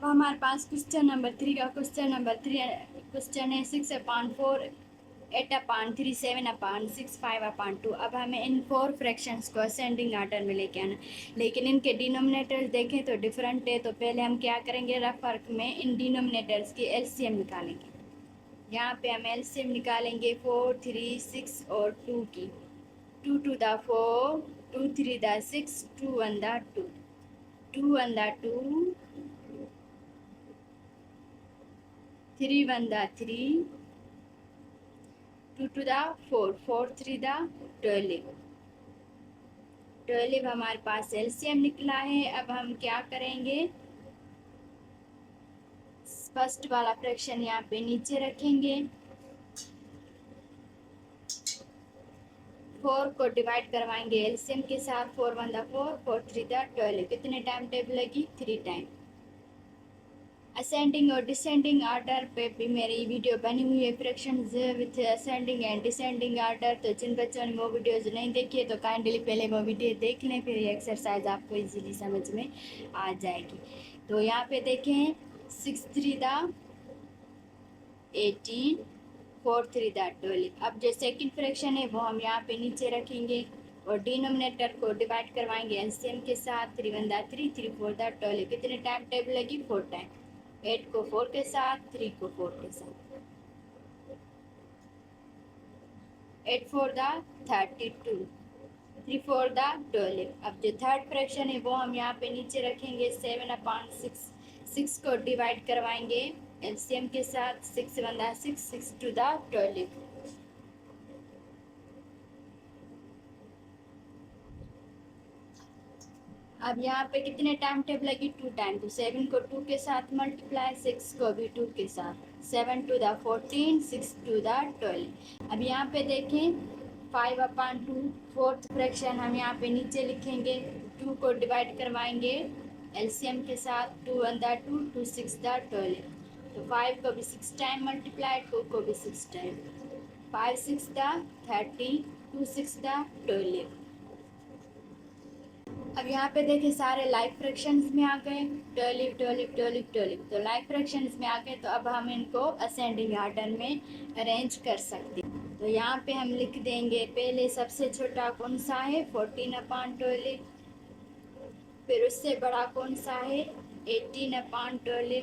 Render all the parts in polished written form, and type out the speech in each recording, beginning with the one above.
हमारे पास question number 3 का question है 6/4, 8/3, 7/6, 5/2। अब हमें इन 4 फ्रैक्शंस को असेंडिंग आर्डर में लेके आना, लेकिन इनके डिनोमिनेटर्स देखें तो डिफरेंट है। तो पहले हम क्या करेंगे, रफ वर्क में इन डिनोमिनेटर्स की एलसीएम निकालेंगे। यहाँ पे हम एलसीएम निकालेंगे 4, 3, 6 और 2 की। 2 to the 4, 2 3 the 6, 2 1 the 2, 2 1 the 2, 3 1 the 3, 2 to the 4, 4 3 the 12। 12 हमारे पास एलसीएम निकला है। अब हम क्या करेंगे, फर्स्ट वाला फ्रैक्शन यहाँ पे नीचे रखेंगे। 4 को डिवाइड करवाएंगे एलसीएम के साथ। 4 1 the 4, 4 3 the 12। कितने टाइम टेबल लगी, 3 टाइम। असेंडिंग और डिसेंडिंग आर्डर पे भी मेरी वीडियो बनी हुई है, fractions with ascending and descending order. तो जिन बच्चों ने वो वीडियोज़ नहीं देखी है तो काइंडली पहले वो वीडियो देख लें, फिर ये एक्सरसाइज आपको इजीली समझ में आ जाएगी। तो यहाँ पे देखें 6 3 दा 18, 4 3 दा 12। अब जो सेकंड फ्रैक्शन है वो हम यहाँ पे नीचे रखेंगे और डिनोमिनेटर को डिवाइड करवाएंगे एलसीएम के साथ। 3 1 दा 3, 3 4 दा 12। कितने टाइम टेबल लगी, 4 टाइम। 8 को 4 के साथ, 3 को 4 के साथ। 8 4 दा 32, 3 4 दा 12। अब जो थर्ड फ्रैक्शन है वो हम यहाँ पे नीचे रखेंगे 7/6। 6 को डिवाइड करवाएंगे एलसीएम के साथ। 6 1 दा 6, 6 2 दा 12। अब यहाँ पे कितने टाइम टेबल लगी, 2 टाइम। तो 7 को 2 के साथ मल्टीप्लाई, 6 को भी 2 के साथ। 7 2 दा 14, 6 2 दा 12। अब यहाँ पे देखें 5/2, फोर्थ फ्रैक्शन हम यहाँ पे नीचे लिखेंगे। 2 को डिवाइड करवाएंगे एलसीएम के साथ। 2 1 दा 2, 2 6 दा 12। तो 5 को भी 6 टाइम मल्टीप्लाई, 2 को भी 6 टाइम। 5 6 दा 30, 2 6 दा 12। अब यहाँ पे देखें सारे लाइक फ्रैक्शंस में आ गए, 12 12 12 12। तो लाइक फ्रैक्शंस में आ गए, तो अब हम इनको असेंडिंग आर्डर में अरेंज कर सकते हैं। तो यहाँ पे हम लिख देंगे, पहले सबसे छोटा कौन सा है, 14/12। फिर उससे बड़ा कौन सा है, 18/12।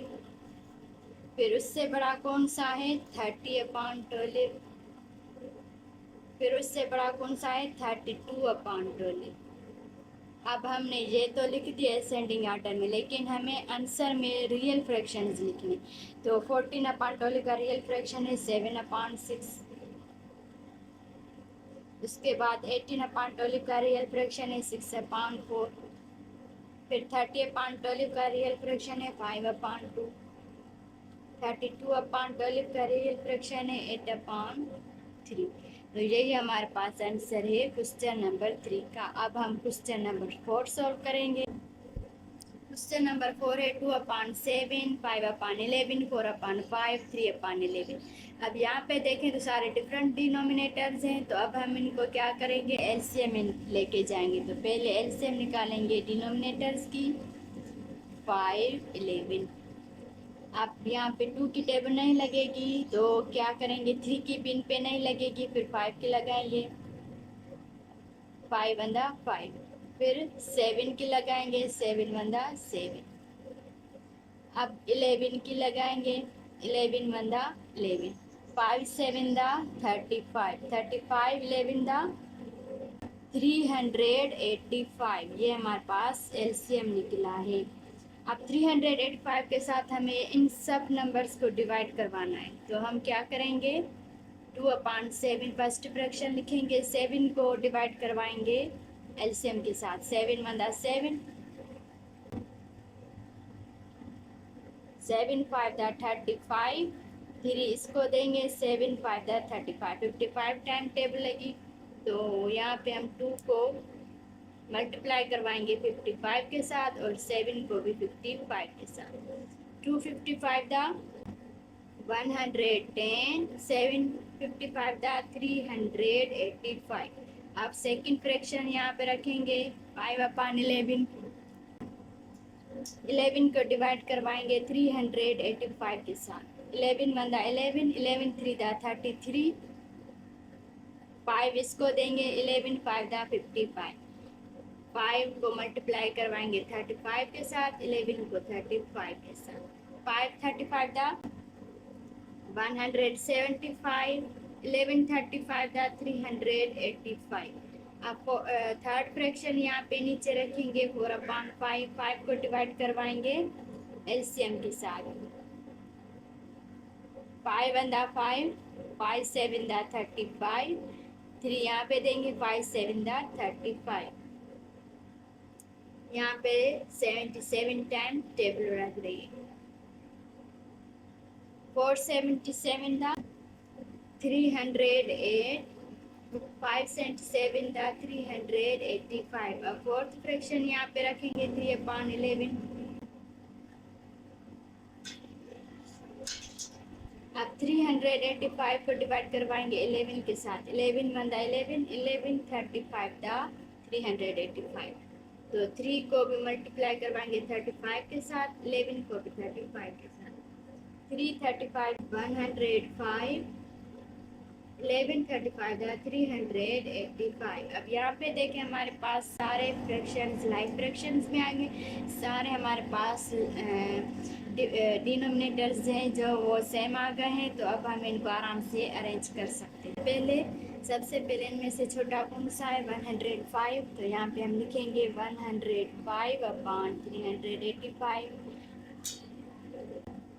फिर उससे बड़ा कौन सा है, 30/12। फिर उससे बड़ा कौन सा है, 32/12। अब हमने ये तो लिख दिया असेंडिंग आर्डर में, लेकिन हमें आंसर में रियल फ्रैक्शंस लिखने। तो 14/12 का रियल फ्रैक्शन है 7/6। उसके बाद 18/12 का रियल फ्रैक्शन है 6/4। फिर 30/12 का रियल फ्रैक्शन है 5/2। 32/12 का रियल फ्रैक्शन है 8/3। तो यही हमारे पास आंसर है क्वेश्चन नंबर 3 का। अब हम क्वेश्चन नंबर 4 सॉल्व करेंगे। क्वेश्चन नंबर 4 है 2/7, 5/11, 4/5, 3/11। अब यहाँ पे देखें तो सारे डिफरेंट डिनोमिनेटर्स हैं। तो अब हम इनको क्या करेंगे, एलसीएम लेके जाएंगे। तो पहले एलसीएम निकालेंगे डिनोमिनेटर्स की। 5 11। अब यहाँ पे 2 की टेबल नहीं लगेगी, तो क्या करेंगे, 3 की पिन पे नहीं लगेगी, फिर 5 की लगाएंगे। 5 1 5। फिर 7 की लगाएंगे, 7 1 7। अब 11 की लगाएंगे, 11 1 11। 5 7 35, 35 11 385। ये हमारे पास एलसीएम निकला है। अब 385 के साथ हमें इन सब नंबर्स को डिवाइड करवाना है। तो हम क्या करेंगे, 2/7 फर्स्ट फ्रैक्शन लिखेंगे। 7 को डिवाइड करवाएंगे एलसीएम के साथ। 7 1 7, 7 5 35। 3 इसको देंगे, 7 5 35, 55 टाइम टेबल लगी। तो यहाँ पे हम 2 को मल्टीप्लाई करवाएंगे 55 के साथ और 7 को भी 55 के साथ। 255 दा 110, 755 दा 385। अब सेकंड फ्रैक्शन यहाँ पे रखेंगे 5/11। 11 को डिवाइड करवाएंगे 385 के साथ। 11 वन दा 11, 11 थ्री दा 33, 5 इसको देंगे, 11 5 दा 55, 5 को मल्टीप्लाई करवाएंगे 35 के साथ, 11 को 35 के साथ, 5 35 दा 175, 11 35 दा 385। आपको थर्ड फ्रैक्शन यहाँ पे नीचे रखेंगे 4/5, 5 को डिवाइड करवाएंगे एलसीएम के साथ। 5 1 दा 5, 5 7 दा 35, 3 यहाँ पे देंगे 5 7 दा 35। यहाँ पे 77 टाइम टेबल रख रही है। 477 दा 308, 577 दा 385। अब फोर्थ फ्रैक्शन यहाँ पे रखेंगे 3/11। अब 385 को डिवाइड करवाएंगे 11 के साथ। 11 वन दा 11, 11 35 दा 385। तो 3 को भी मल्टीप्लाई करवाएंगे 35 के साथ, 11 को भी 35 के साथ। 3 35 105, 11 35 दा 385। अब यहाँ पे देखें हमारे पास सारे फ्रैक्शंस लाइक फ्रैक्शंस में आएंगे। सारे हमारे पास डिनोमिनेटर्स हैं जो वो सेम आ गए हैं। तो अब हम इनको आराम से अरेंज कर सकते हैं। सबसे पहले इनमें से छोटा कौन सा है 105। तो यहाँ पे हम लिखेंगे 105/385।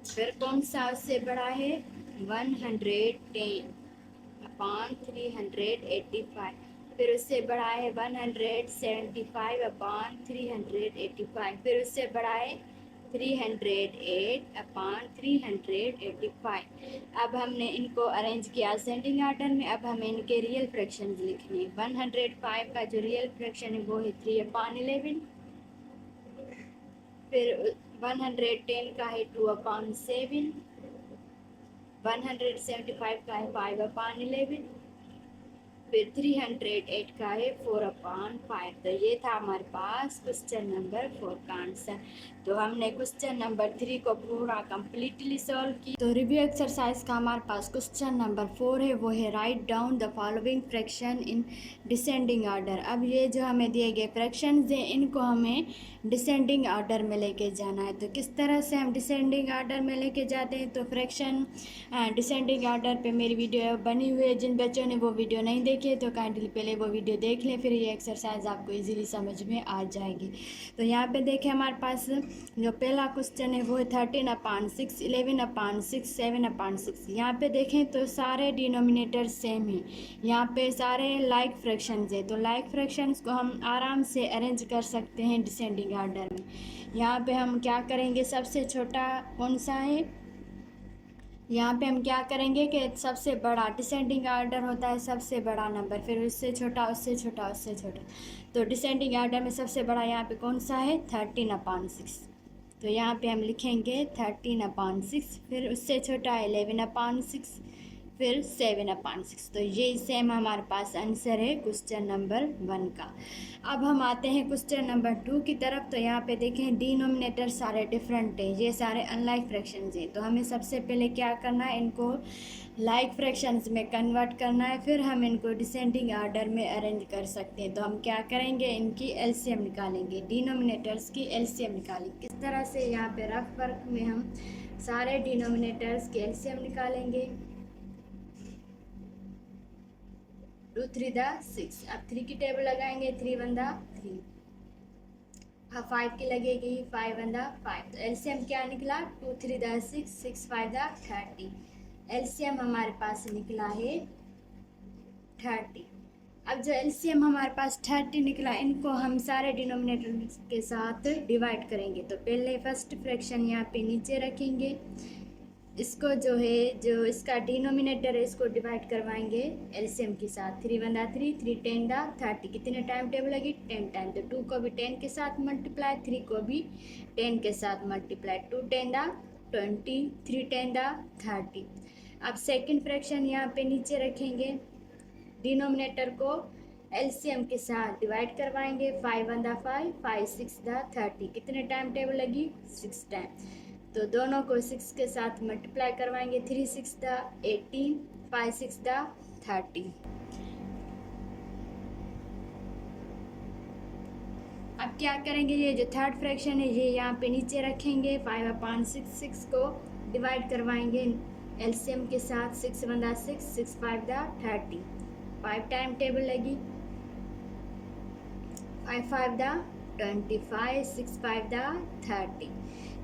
फिर कौन सा उससे बड़ा है 110/385। फिर उससे बड़ा है 175/385। फिर उससे बड़ा है 308/385। अब हमने इनको अरेंज किया असेंडिंग ऑर्डर में। अब हमें इनके रियल फ्रैक्शंस लिखने हैं। 105 का जो रियल फ्रैक्शन है वो है 3/11। फिर 110 का है 2/7, 175 का है 5/11, फिर 308 का है 4/5। तो ये था हमारे पास क्वेश्चन नंबर 4 का आंसर। तो हमने क्वेश्चन नंबर 3 को पूरा कम्प्लीटली सॉल्व की। तो रिव्यू एक्सरसाइज का हमारे पास क्वेश्चन नंबर 4 है, वो है write down the following fraction in descending order. अब ये जो हमें दिए गए फ्रैक्शंस हैं इनको हमें डिसेंडिंग ऑर्डर में लेके जाना है। तो किस तरह से हम डिसेंडिंग ऑर्डर में लेके जाते हैं, तो फ्रैक्शन डिसेंडिंग ऑर्डर पे मेरी वीडियो बनी हुई है। जिन बच्चों ने वो वीडियो नहीं देखी है तो काइंडली पहले वो वीडियो देख लें, फिर ये एक्सरसाइज आपको इजीली समझ में आ जाएगी। तो यहाँ पे देखें हमारे पास जो पहला क्वेश्चन है वो है 13/6, 11/6, 7/6। यहाँ पे देखें तो सारे डिनोमिनेटर सेम हैं। यहाँ पे सारे लाइक फ्रैक्शंस है। तो लाइक फ्रैक्शंस को हम आराम से अरेंज कर सकते हैं डिसेंडिंग ऑर्डर में। यहाँ पे हम क्या करेंगे, सबसे छोटा कौन सा है, यहाँ पे हम क्या करेंगे कि सबसे बड़ा डिसेंडिंग ऑर्डर होता है सबसे बड़ा नंबर, फिर उससे छोटा उससे छोटा उससे छोटा। तो डिसेंडिंग ऑर्डर में सबसे बड़ा यहाँ पे कौन सा है 13/6। तो यहाँ पे हम लिखेंगे 13/6। फिर उससे छोटा है 11/6, फिर 7/6। तो ये सेम हमारे पास आंसर है क्वेश्चन नंबर 1 का। अब हम आते हैं क्वेश्चन नंबर 2 की तरफ। तो यहाँ पे देखें डिनोमिनेटर सारे डिफरेंट हैं, ये सारे अनलाइक फ्रैक्शंस हैं। तो हमें सबसे पहले क्या करना है, इनको लाइक फ्रैक्शंस में कन्वर्ट करना है, फिर हम इनको डिसेंडिंग ऑर्डर में अरेंज कर सकते हैं। तो हम क्या करेंगे, इनकी एलसीएम निकालेंगे, डिनोमिनेटर्स की एलसीएम निकालेंगे। किस तरह से, यहाँ पे रफ वर्क में हम सारे डिनोमिनेटर्स की एलसीएम निकालेंगे। 2 3 दा 6। अब 3 की टेबल लगाएंगे, 3 1 दा 3। हाँ 5 की लगेगी, 5 1 दा 5। तो एलसीएम क्या निकला 2 3 दा 6, 6 5 दा 30। एलसीएम हमारे पास निकला है 30। अब जो एलसीएम हमारे पास 30 निकला, इनको हम सारे डिनोमिनेटर के साथ डिवाइड करेंगे। तो पहले फर्स्ट फ्रैक्शन यहाँ पे नीचे रखेंगे, इसको जो है जो इसका डिनोमिनेटर है इसको डिवाइड करवाएंगे एलसीएम के साथ। 3 1 दा 3, 3 10 दा 30। कितने टाइम टेबल लगी 10 टाइम। तो 2 को भी 10 के साथ मल्टीप्लाई, 3 को भी 10 के साथ मल्टीप्लाई। 2 10 दा 20, 3 10 दा 30। अब सेकंड फ्रैक्शन यहाँ पे नीचे रखेंगे, डिनोमिनेटर को एलसीएम के साथ डिवाइड करवाएंगे। 5 1 दा 5, 5 6 दा 30। कितने टाइम टेबल लगी? 6 टाइम। तो दोनों को 6 के साथ मल्टीप्लाई करवाएंगे। 3 6 दा 18, 5 6 दा 30। अब क्या करेंगे, ये जो थर्ड फ्रैक्शन है ये यहाँ पे नीचे रखेंगे। 5/6 को डिवाइड करवाएंगे एलसीएम के साथ। 6 1 दा 6, 6 5 दा 30। 5 टाइम टेबल लगी। 5 5 दा 25, 6 5 दा 30।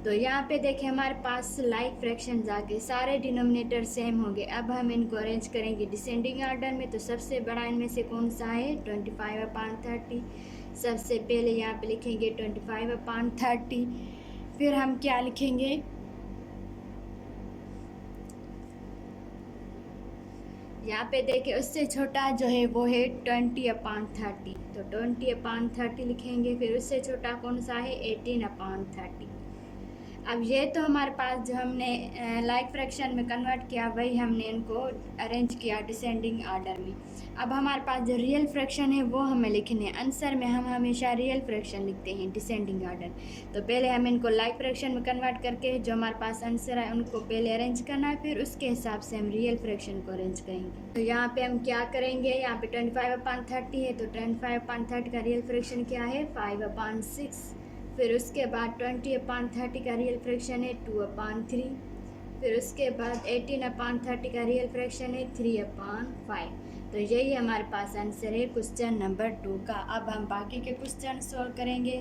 तो यहाँ पे देखें हमारे पास लाइक फ्रैक्शंस आ गए, सारे डिनोमिनेटर सेम हो गए। अब हम इनको अरेंज करेंगे डिसेंडिंग ऑर्डर में। तो सबसे बड़ा इनमें से कौन सा है? 25/30। सबसे पहले यहाँ पे लिखेंगे 25/30। फिर हम क्या लिखेंगे? यहाँ पे देखिए उससे छोटा जो है वो है 20/30। तो 20/30 लिखेंगे। फिर उससे छोटा कौन सा है? 18/30। अब ये तो हमारे पास जो हमने लाइक फ्रैक्शन में कन्वर्ट किया वही हमने इनको अरेंज किया डिसेंडिंग ऑर्डर में। अब हमारे पास जो रियल फ्रैक्शन है वो हमें लिखने हैं। आंसर में हम हमेशा रियल फ्रैक्शन लिखते हैं डिसेंडिंग ऑर्डर। तो पहले हम इनको लाइक फ्रैक्शन में कन्वर्ट करके जो हमारे पास आंसर है उनको पहले अरेंज करना है, फिर उसके हिसाब से हम रियल फ्रैक्शन को अरेंज करेंगे। तो यहाँ पे हम क्या करेंगे? यहाँ पे 25/30 है, तो 25/30 का रियल फ्रैक्शन क्या है? 5/6। फिर उसके बाद 20/30 का रियल फ्रैक्शन है 2/3। फिर उसके बाद 18/30 का रियल फ्रैक्शन है 3/5। तो यही हमारे पास आंसर है क्वेश्चन नंबर 2 का। अब हम बाकी के क्वेश्चन सॉल्व करेंगे।